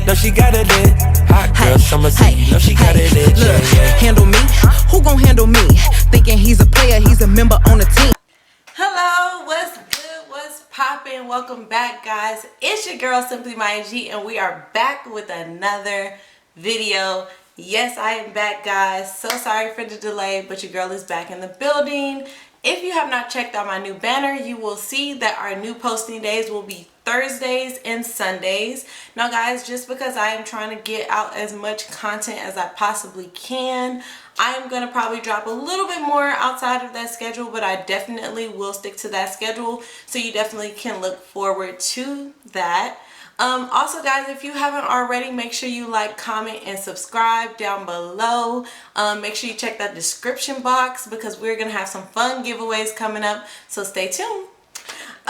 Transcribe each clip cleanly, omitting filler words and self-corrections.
No, she got it lit. Hot girl, summer city. No, she got it lit. Look, handle me? Who gon' handle me? Thinking he's a player, he's a member on the team. Hello, what's good? What's poppin'? Welcome back, guys. It's your girl, Simply My G, and we are back with another video. Yes, I am back, guys. So sorry for the delay, but your girl is back in the building. If you have not checked out my new banner, you will see that our new posting days will be Thursdays and Sundays. Now, guys, just because I am trying to get out as much content as I possibly can, I am going to probably drop a little bit more outside of that schedule, but I definitely will stick to that schedule. So you definitely can look forward to that. Also, guys, if you haven't already, make sure you like, comment, and subscribe down below. Make sure you check that description box because we're going to have some fun giveaways coming up. So stay tuned.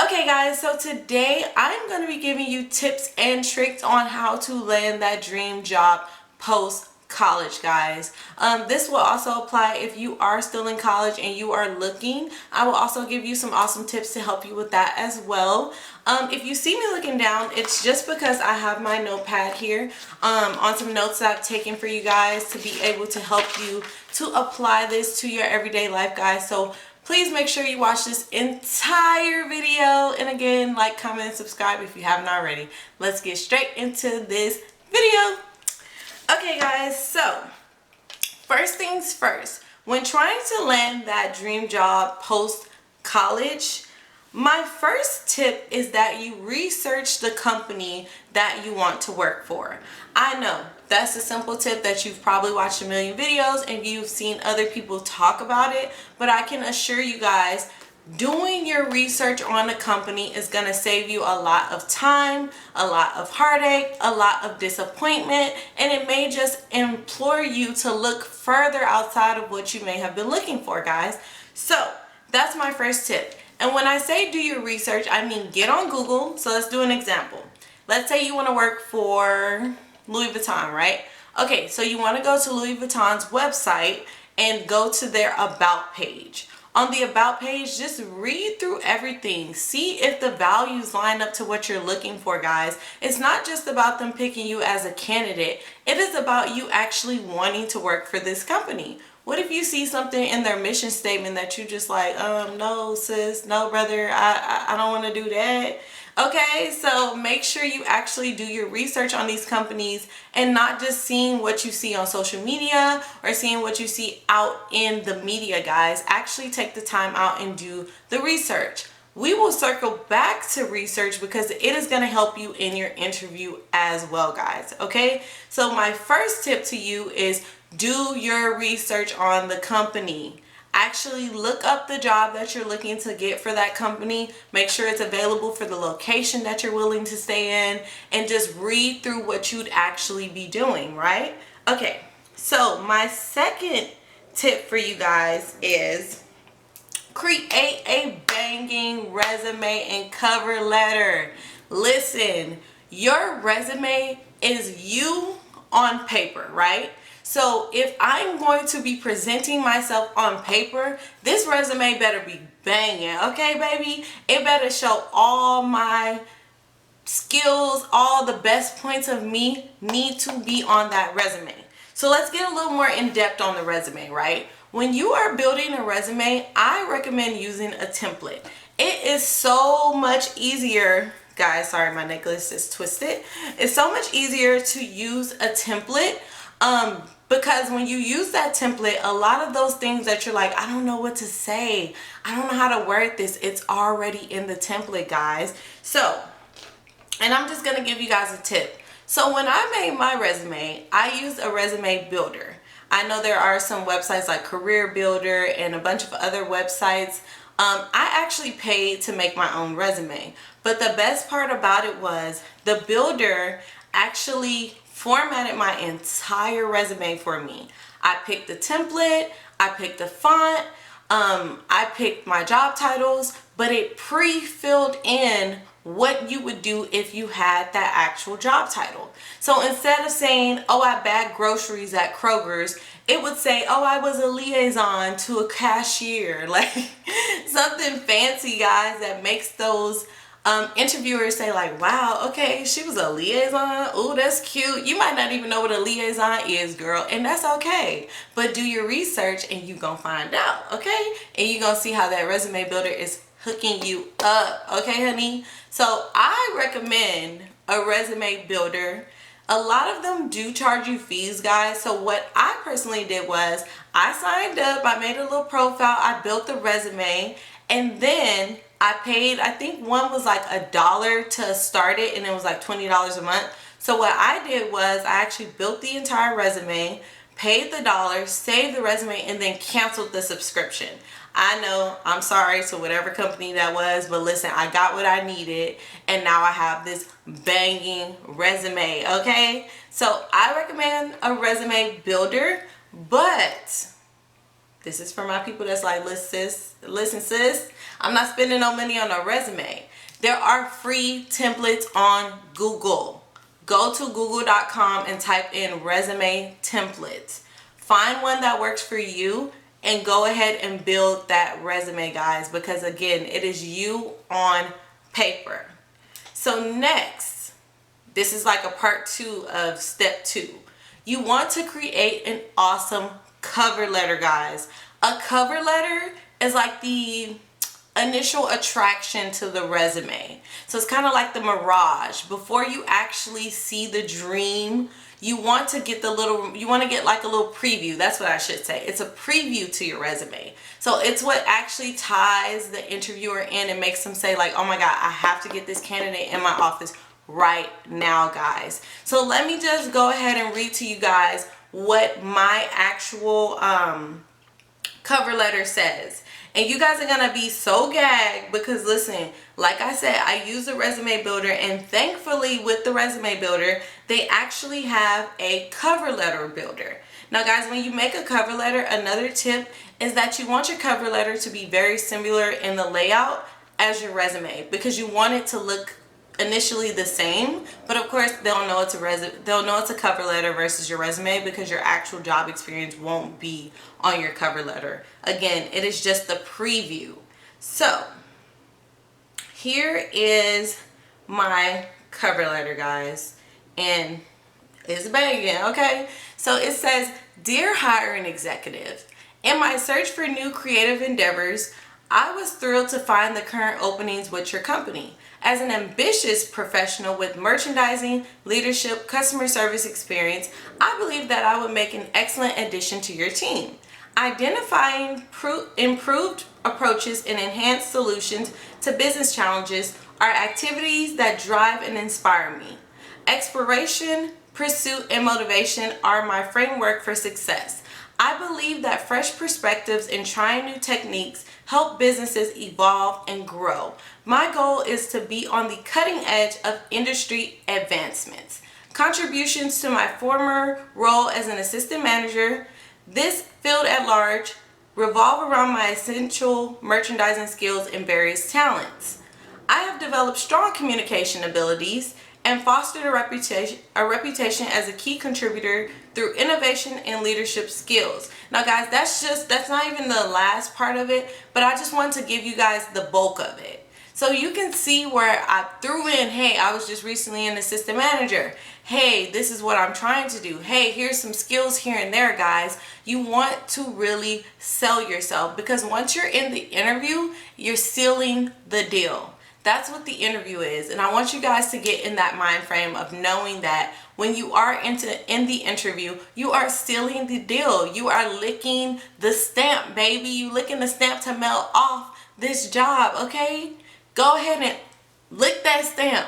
Okay, guys, so today I'm going to be giving you tips and tricks on how to land that dream job post college, guys. This will also apply if you are still in college and you are looking. I will also give you some awesome tips to help you with that as well. If you see me looking down, it's just because I have my notepad here on some notes that I've taken for you guys to be able to help you to apply this to your everyday life, guys. So please make sure you watch this entire video, and again, like, comment, and subscribe if you haven't already. Let's get straight into this video. Okay, guys, so first things first, when trying to land that dream job post college, my first tip is that you research the company that you want to work for. I know that's a simple tip that you've probably watched a million videos and you've seen other people talk about it, but I can assure you guys, doing your research on a company is going to save you a lot of time, a lot of heartache, a lot of disappointment, and it may just implore you to look further outside of what you may have been looking for, guys. So that's my first tip. And when I say do your research, I mean get on Google. So let's do an example. Let's say you want to work for Louis Vuitton, right? Okay, so you want to go to Louis Vuitton's website and go to their About page. On the About page, just read through everything. See if the values line up to what you're looking for, guys. It's not just about them picking you as a candidate. It is about you actually wanting to work for this company. What if you see something in their mission statement that you just like, no, sis, no, brother, I don't want to do that. Okay, so make sure you actually do your research on these companies and not just seeing what you see on social media or seeing what you see out in the media, guys. Actually take the time out and do the research. We will circle back to research because it is going to help you in your interview as well, guys. Okay, so my first tip to you is do your research on the company. Actually look up the job that you're looking to get for that company. Make sure it's available for the location that you're willing to stay in, and just read through what you'd actually be doing, right? Okay, so my second tip for you guys is create a banging resume and cover letter. Listen, your resume is you on paper, right? So if I'm going to be presenting myself on paper, this resume better be banging, okay, baby? It better show all my skills, all the best points of me need to be on that resume. So let's get a little more in depth on the resume, right? When you are building a resume, I recommend using a template. It is so much easier, guys, sorry, my necklace is twisted. It's so much easier to use a template because when you use that template, a lot of those things that you're like, I don't know what to say, I don't know how to word this, it's already in the template, guys. So, and I'm just going to give you guys a tip. So when I made my resume, I used a resume builder. I know there are some websites like Career Builder and a bunch of other websites. I actually paid to make my own resume. But the best part about it was the builder actually formatted my entire resume for me. I picked the template, I picked the font, I picked my job titles, but it pre-filled in what you would do if you had that actual job title. So instead of saying, oh, I bagged groceries at Kroger's, it would say, oh, I was a liaison to a cashier. Like something fancy, guys, that makes those interviewers say like, wow, okay, she was a liaison. Oh, that's cute. You might not even know what a liaison is, girl, and that's okay. But do your research and you gonna find out, okay? And you gonna see how that resume builder is hooking you up, okay, honey? So I recommend a resume builder. A lot of them do charge you fees, guys. So what I personally did was I signed up, I made a little profile, I built the resume, and then I paid, I think one was like $1 to start it, and it was like $20 a month. So what I did was I actually built the entire resume, paid the $1, saved the resume, and then canceled the subscription. I know, I'm sorry to whatever company that was, but listen, I got what I needed, and now I have this banging resume, okay? So I recommend a resume builder, but this is for my people that's like, listen sis, I'm not spending no money on a resume. There are free templates on Google. Go to google.com and type in resume templates. Find one that works for you and go ahead and build that resume, guys, because again, it is you on paper. So next, this is like a part 2 of step 2. You want to create an awesome cover letter, guys. A cover letter is like the initial attraction to the resume. So it's kind of like the mirage. Before you actually see the dream, you want to get like a little preview. That's what I should say. It's a preview to your resume. So it's what actually ties the interviewer in and makes them say like, oh my God, I have to get this candidate in my office right now, guys. So let me just go ahead and read to you guys what my actual cover letter says. And you guys are gonna be so gagged because listen, like I said, I use a resume builder, and thankfully with the resume builder, they actually have a cover letter builder. Now guys, when you make a cover letter, another tip is that you want your cover letter to be very similar in the layout as your resume, because you want it to look initially the same, but of course they'll know it's a cover letter versus your resume, because your actual job experience won't be on your cover letter. Again, it is just the preview. So here is my cover letter, guys, and it's banging, okay? So it says, "Dear hiring executive, in my search for new creative endeavors, I was thrilled to find the current openings with your company. As an ambitious professional with merchandising, leadership, customer service experience, I believe that I would make an excellent addition to your team. Identifying improved approaches and enhanced solutions to business challenges are activities that drive and inspire me. Exploration, pursuit, and motivation are my framework for success. I believe that fresh perspectives and trying new techniques help businesses evolve and grow. My goal is to be on the cutting edge of industry advancements. Contributions to my former role as an assistant manager, this field at large, revolve around my essential merchandising skills and various talents. I have developed strong communication abilities and fostered a reputation as a key contributor through innovation and leadership skills." Now guys, that's not even the last part of it, but I just wanted to give you guys the bulk of it. So you can see where I threw in, hey, I was just recently an assistant manager. Hey, this is what I'm trying to do. Hey, here's some skills here and there, guys. You want to really sell yourself, because once you're in the interview, you're sealing the deal. That's what the interview is. And I want you guys to get in that mind frame of knowing that when you are in the interview, you are sealing the deal. You are licking the stamp, baby. You licking the stamp to mail off this job, okay? Go ahead and lick that stamp.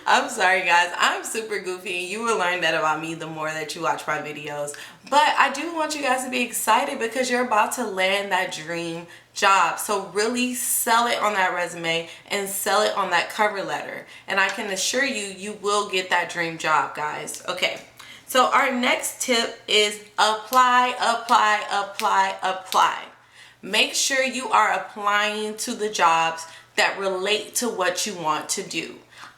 I'm sorry guys, I'm super goofy, and you will learn that about me the more that you watch my videos. But I do want you guys to be excited because you're about to land that dream job. So really sell it on that resume and sell it on that cover letter. And I can assure you, you will get that dream job, guys. Okay, so our next tip is apply, apply, apply, apply. Make sure you are applying to the jobs that relate to what you want to do.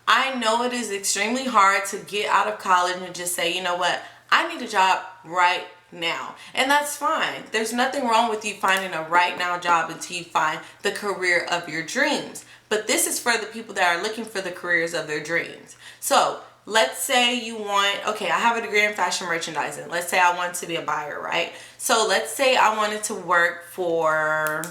I know it is extremely hard to get out of college and just say, you know what, I need a job right now. And that's fine. There's nothing wrong with you finding a right now job until you find the career of your dreams. but this is for the people that are looking for the careers of their dreams. So let's say you want, okay, I have a degree in fashion merchandising. Let's say I want to be a buyer, right? So let's say I wanted to work for,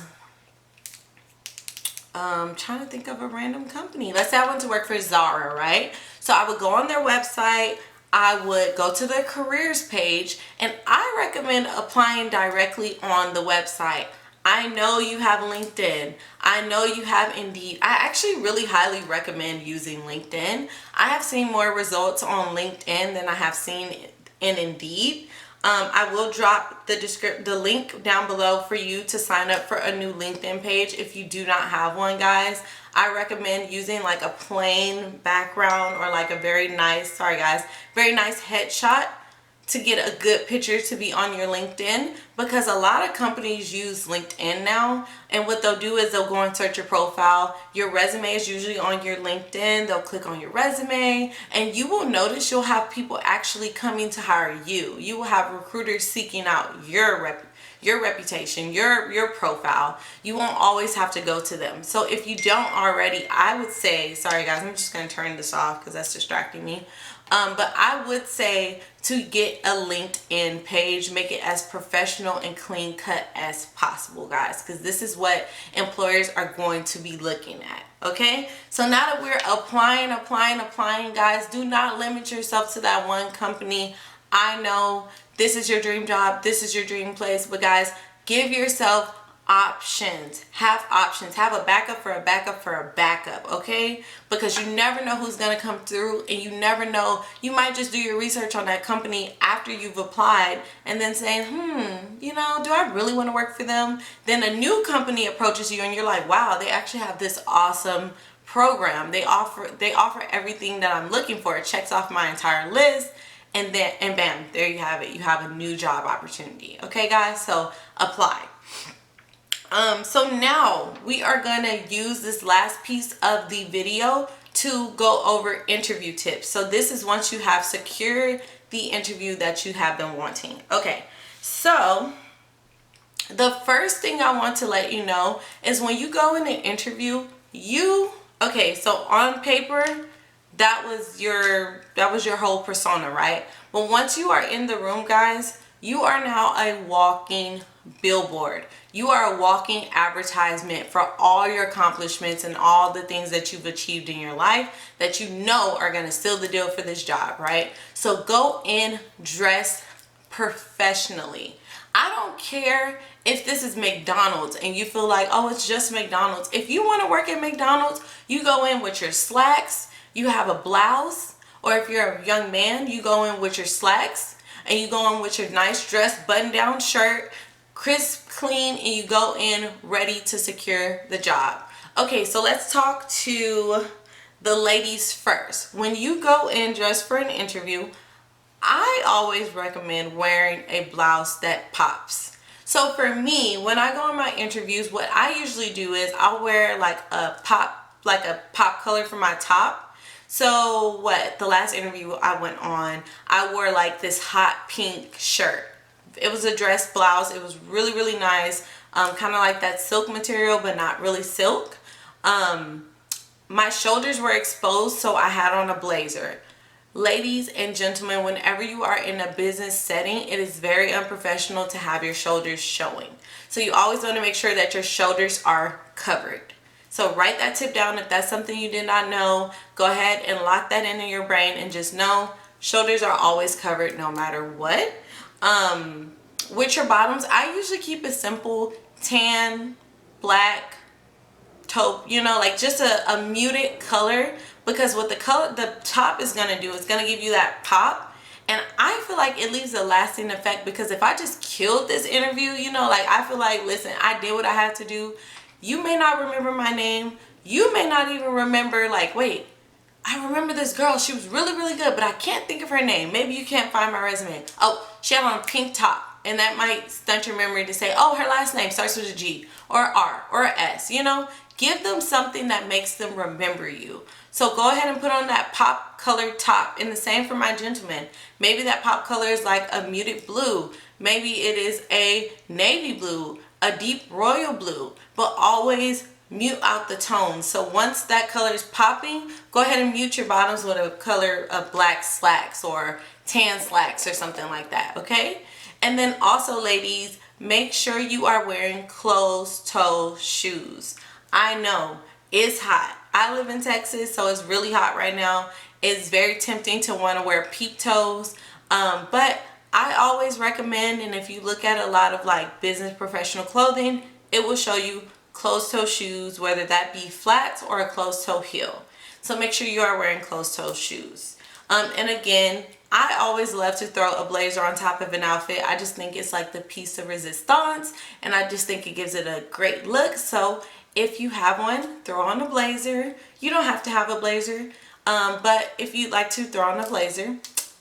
trying to think of a random company. Let's say I want to work for Zara, right? So I would go on their website, I would go to their careers page, and I recommend applying directly on the website. I know you have LinkedIn. I know you have Indeed. I actually really highly recommend using LinkedIn. I have seen more results on LinkedIn than I have seen in Indeed. I will drop the link down below for you to sign up for a new LinkedIn page if you do not have one, guys. I recommend using like a plain background or like a very nice headshot to get a good picture to be on your LinkedIn, because a lot of companies use LinkedIn now, and what they'll do is they'll go and search your profile. Your resume is usually on your LinkedIn. They'll click on your resume, and you will notice you'll have people actually coming to hire you. You will have recruiters seeking out your reputation, your profile. You won't always have to go to them. So if you don't already, I would say, sorry guys, I'm just going to turn this off because that's distracting me. But I would say to get a LinkedIn page, make it as professional and clean cut as possible, guys, because this is what employers are going to be looking at. Okay, so now that we're applying, guys, do not limit yourself to that one company. I know this is your dream job, this is your dream place, but guys, give yourself options. Have options. Have a backup for a backup for a backup, okay? Because you never know who's gonna come through, and you never know, you might just do your research on that company after you've applied and then saying, you know, do I really want to work for them? Then a new company approaches you and you're like, wow, they actually have this awesome program. They offer everything that I'm looking for. It checks off my entire list, and bam, there you have it. You have a new job opportunity. Okay, guys, so apply. So now we are gonna use this last piece of the video to go over interview tips. So this is once you have secured the interview that you have been wanting. Okay, so the first thing I want to let you know is when you go in an interview, okay, so on paper, that was your whole persona, right? But once you are in the room, guys, you are now a walking billboard. You are a walking advertisement for all your accomplishments and all the things that you've achieved in your life that you know are going to seal the deal for this job, right? So go in dressed professionally. I don't care if this is McDonald's and you feel like, oh, it's just McDonald's. If you want to work at McDonald's, you go in with your slacks, you have a blouse, or if you're a young man, you go in with your slacks and you go in with your nice dress button-down shirt, crisp, clean, and you go in ready to secure the job. Okay, so let's talk to the ladies first. When you go in dressed for an interview, I always recommend wearing a blouse that pops. So for me, when I go on my interviews, what I usually do is I'll wear like a pop color for my top. So the last interview I went on, I wore like this hot pink shirt. It was a dress blouse. It was really, really nice. Kind of like that silk material, but not really silk. My shoulders were exposed, so I had on a blazer. Ladies and gentlemen, whenever you are in a business setting, it is very unprofessional to have your shoulders showing. So you always want to make sure that your shoulders are covered. So write that tip down. If that's something you did not know, go ahead and lock that into your brain and just know shoulders are always covered no matter what. With your bottoms, I usually keep it simple, tan, black, taupe, you know, like just a muted color, because what the top is going to do is going to give you that pop. And I feel like it leaves a lasting effect, because if I just killed this interview, you know, like I feel like, listen, I did what I had to do. You may not remember my name. You may not even remember, like, wait, I remember this girl. She was really, really good, but I can't think of her name. Maybe you can't find my resume. Oh, she had on a pink top, and that might stunt your memory to say, oh, her last name starts with a G or R or a S, you know? Give them something that makes them remember you. So go ahead and put on that pop colored top. And the same for my gentlemen. Maybe that pop color is like a muted blue. Maybe it is a navy blue, a deep royal blue, but always mute out the tones. So once that color is popping, go ahead and mute your bottoms with a color of black slacks or tan slacks or something like that, okay? And then also, ladies, make sure you are wearing closed-toe shoes. I know it's hot. I live in Texas, so it's really hot right now. It's very tempting to want to wear peep toes, but I always recommend, and if you look at a lot of like business professional clothing, it will show you closed-toe shoes, whether that be flats or a closed-toe heel. So make sure you are wearing closed-toe shoes. And again, I always love to throw a blazer on top of an outfit. I just think it's like the piece of resistance, and I just think it gives it a great look. So if you have one, throw on a blazer. You don't have to have a blazer, but if you'd like to, throw on a blazer.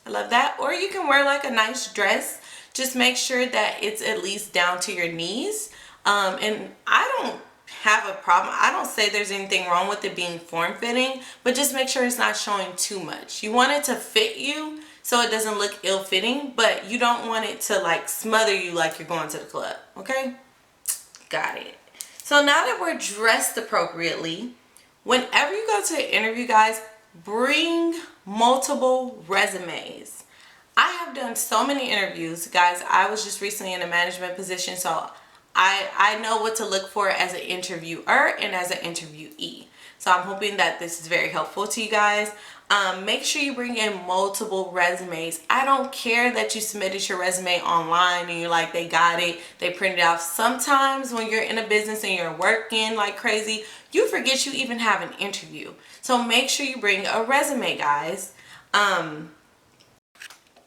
I love that. Or you can wear like a nice dress. Just make sure that it's at least down to your knees. And I don't have a problem. I don't say there's anything wrong with it being form-fitting, but just make sure it's not showing too much. You want it to fit you so it doesn't look ill-fitting, but you don't want it to like smother you like you're going to the club, okay? Got it. So now that we're dressed appropriately, whenever you go to an interview, guys, bring multiple resumes. I have done so many interviews, guys. I was just recently in a management position, so I know what to look for as an interviewer and as an interviewee. So I'm hoping that this is very helpful to you guys. Make sure you bring in multiple resumes. I don't care that you submitted your resume online and you're like, they got it, they printed it out. Sometimes when you're in a business and you're working like crazy, you forget you even have an interview. So make sure you bring a resume, guys.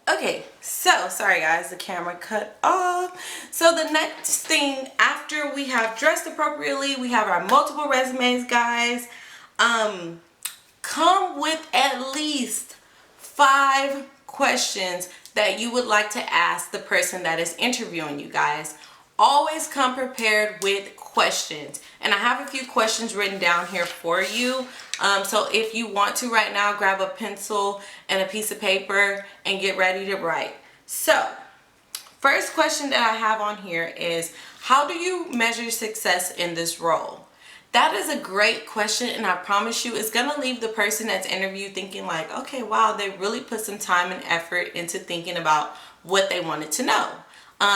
Okay, so sorry guys, the camera cut off. So the next thing, after we have dressed appropriately, we have our multiple resumes, guys. Come with at least 5 questions that you would like to ask the person that is interviewing you, guys. Always come prepared with questions. And I have a few questions written down here for you. So if you want to right now, grab a pencil and a piece of paper and get ready to write. So first question that I have on here is, how do you measure success in this role? That is a great question, and I promise you it's going to leave the person that's interviewed thinking like, okay, wow, they really put some time and effort into thinking about what they wanted to know.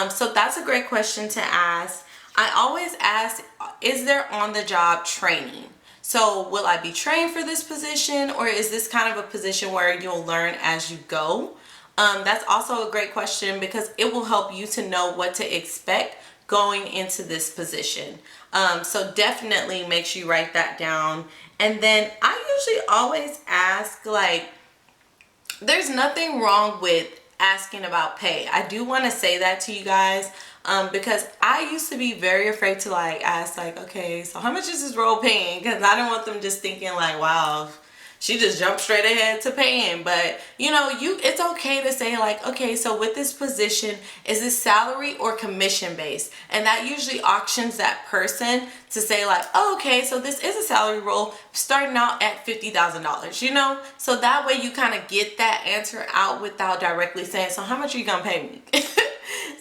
So that's a great question to ask. I always ask, is there on-the-job training? So will I be trained for this position, or is this kind of a position where you'll learn as you go? That's also a great question because it will help you to know what to expect going into this position. So definitely make sure you write that down. And then I usually always ask, like, there's nothing wrong with asking about pay. I do want to say that to you guys, because I used to be very afraid to like ask like, okay, so how much is this role paying? Because I don't want them just thinking like, wow, she just jumped straight ahead to paying. But you know, it's okay to say like, okay, so with this position, is this salary or commission based? And that usually auctions that person to say like, oh, okay, so this is a salary role starting out at $50,000, you know? So that way you kind of get that answer out without directly saying, so how much are you gonna pay me?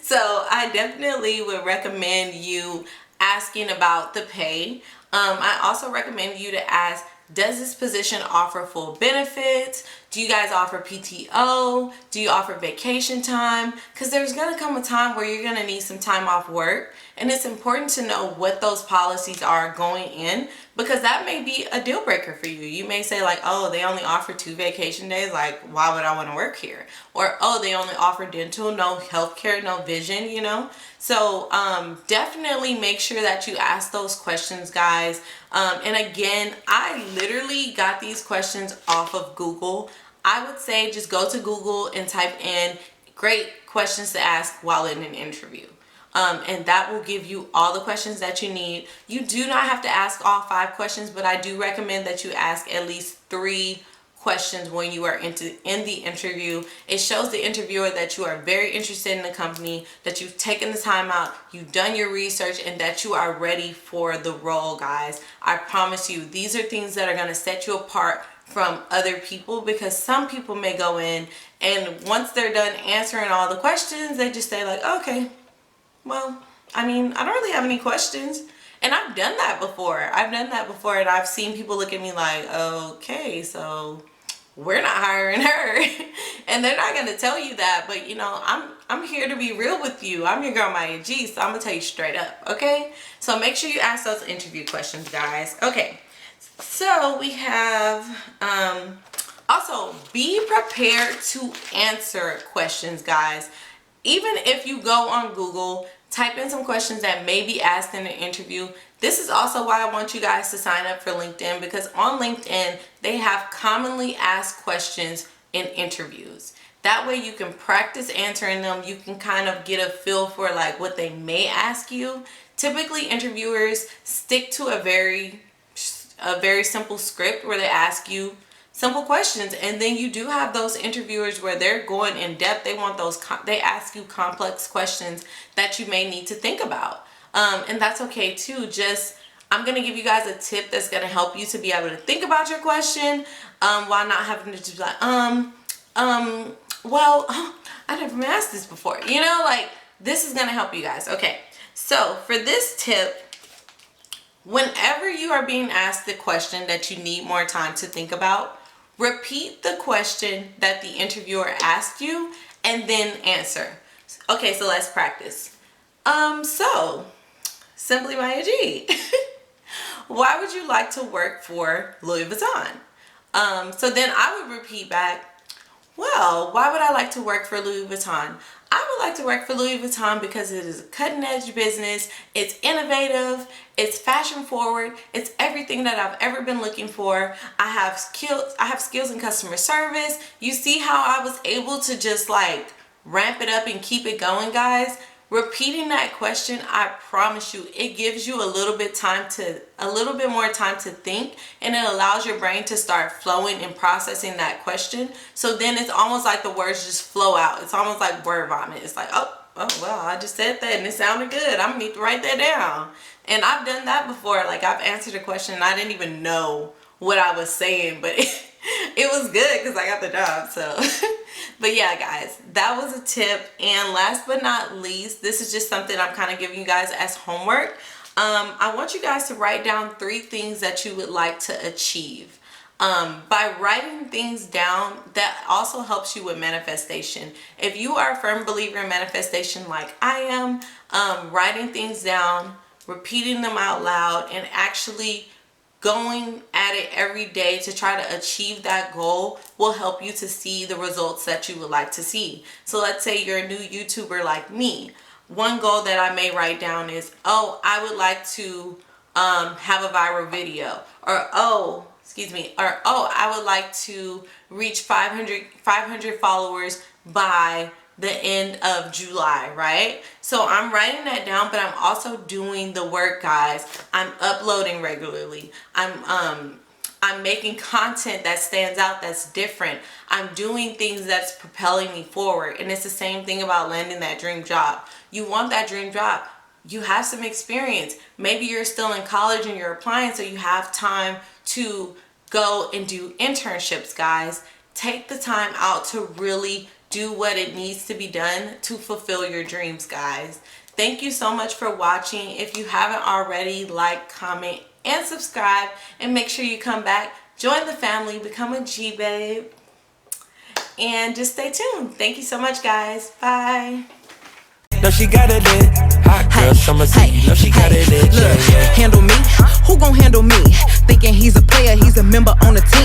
So I definitely would recommend you asking about the pay. I also recommend you to ask, does this position offer full benefits? Do you guys offer PTO? Do you offer vacation time? Because there's going to come a time where you're going to need some time off work. And it's important to know what those policies are going in, because that may be a deal breaker for you. You may say like, oh, they only offer 2 vacation days. Like, why would I want to work here? Or, oh, they only offer dental, no healthcare, no vision, you know? So definitely make sure that you ask those questions, guys. And again, I literally got these questions off of Google. I would say just go to Google and type in great questions to ask while in an interview. And that will give you all the questions that you need. You do not have to ask all 5 questions, but I do recommend that you ask at least 3 questions when you are in the interview. It shows the interviewer that you are very interested in the company, that you've taken the time out, you've done your research, and that you are ready for the role, guys. I promise you, these are things that are going to set you apart from other people, because some people may go in and once they're done answering all the questions, they just say like, okay, well, I mean, I don't really have any questions. And I've done that before. And I've seen people look at me like, okay, so we're not hiring her. And they're not gonna tell you that, but you know, I'm here to be real with you. I'm your girl Maya G, so I'm gonna tell you straight up, okay? So make sure you ask those interview questions, guys. Okay, so we have also be prepared to answer questions, guys. Even if you go on Google, type in some questions that may be asked in an interview. This is also why I want you guys to sign up for LinkedIn, because on LinkedIn, they have commonly asked questions in interviews. That way you can practice answering them. You can kind of get a feel for like what they may ask you. Typically, interviewers stick to a very simple script where they ask you simple questions, and then you do have those interviewers where they're going in depth. They ask you complex questions that you may need to think about, and that's okay too. I'm gonna give you guys a tip that's gonna help you to be able to think about your question while not having to just be like well, I never been asked this before, you know, like this is gonna help you guys. Okay, so for this tip, whenever you are being asked the question that you need more time to think about, repeat the question that the interviewer asked you and then answer. Okay, so let's practice. So, Simply Maya G, why would you like to work for Louis Vuitton? So then I would repeat back, well, why would I like to work for Louis Vuitton? I would like to work for Louis Vuitton because it is a cutting edge business. It's innovative. It's fashion forward. It's everything that I've ever been looking for. I have skills in customer service. You see how I was able to just like ramp it up and keep it going, guys? Repeating that question, I promise you, it gives you a little bit more time to think, and it allows your brain to start flowing and processing that question. So then it's almost like the words just flow out. It's almost like word vomit. It's like, oh well, I just said that and it sounded good. I'm gonna need to write that down. And I've done that before. Like I've answered a question and I didn't even know what I was saying, but it was good because I got the job. So but yeah, guys, that was a tip. And last but not least, this is just something I'm kind of giving you guys as homework. I want you guys to write down 3 things that you would like to achieve. By writing things down, that also helps you with manifestation. If you are a firm believer in manifestation like I am, writing things down, repeating them out loud, and actually going at it every day to try to achieve that goal will help you to see the results that you would like to see. So let's say you're a new YouTuber like me. One goal that I may write down is, oh, I would like to have a viral video, or oh, I would like to reach 500 followers by the end of July, right? So I'm writing that down, but I'm also doing the work, guys. I'm uploading regularly. I'm making content that stands out, that's different. I'm doing things that's propelling me forward. And it's the same thing about landing that dream job. You want that dream job. You have some experience. Maybe you're still in college and you're applying, so you have time to go and do internships, guys. Take the time out to really do what it needs to be done to fulfill your dreams, guys. Thank you so much for watching. If you haven't already, like, comment, and subscribe, and make sure you come back, join the family, become a G-Babe, and just stay tuned. Thank you so much, guys. Bye. No, she got it lit. Hot girl, summer city. No, she got it lit. Look, handle me? Who gon' handle me? Thinking he's a player, he's a member on the team.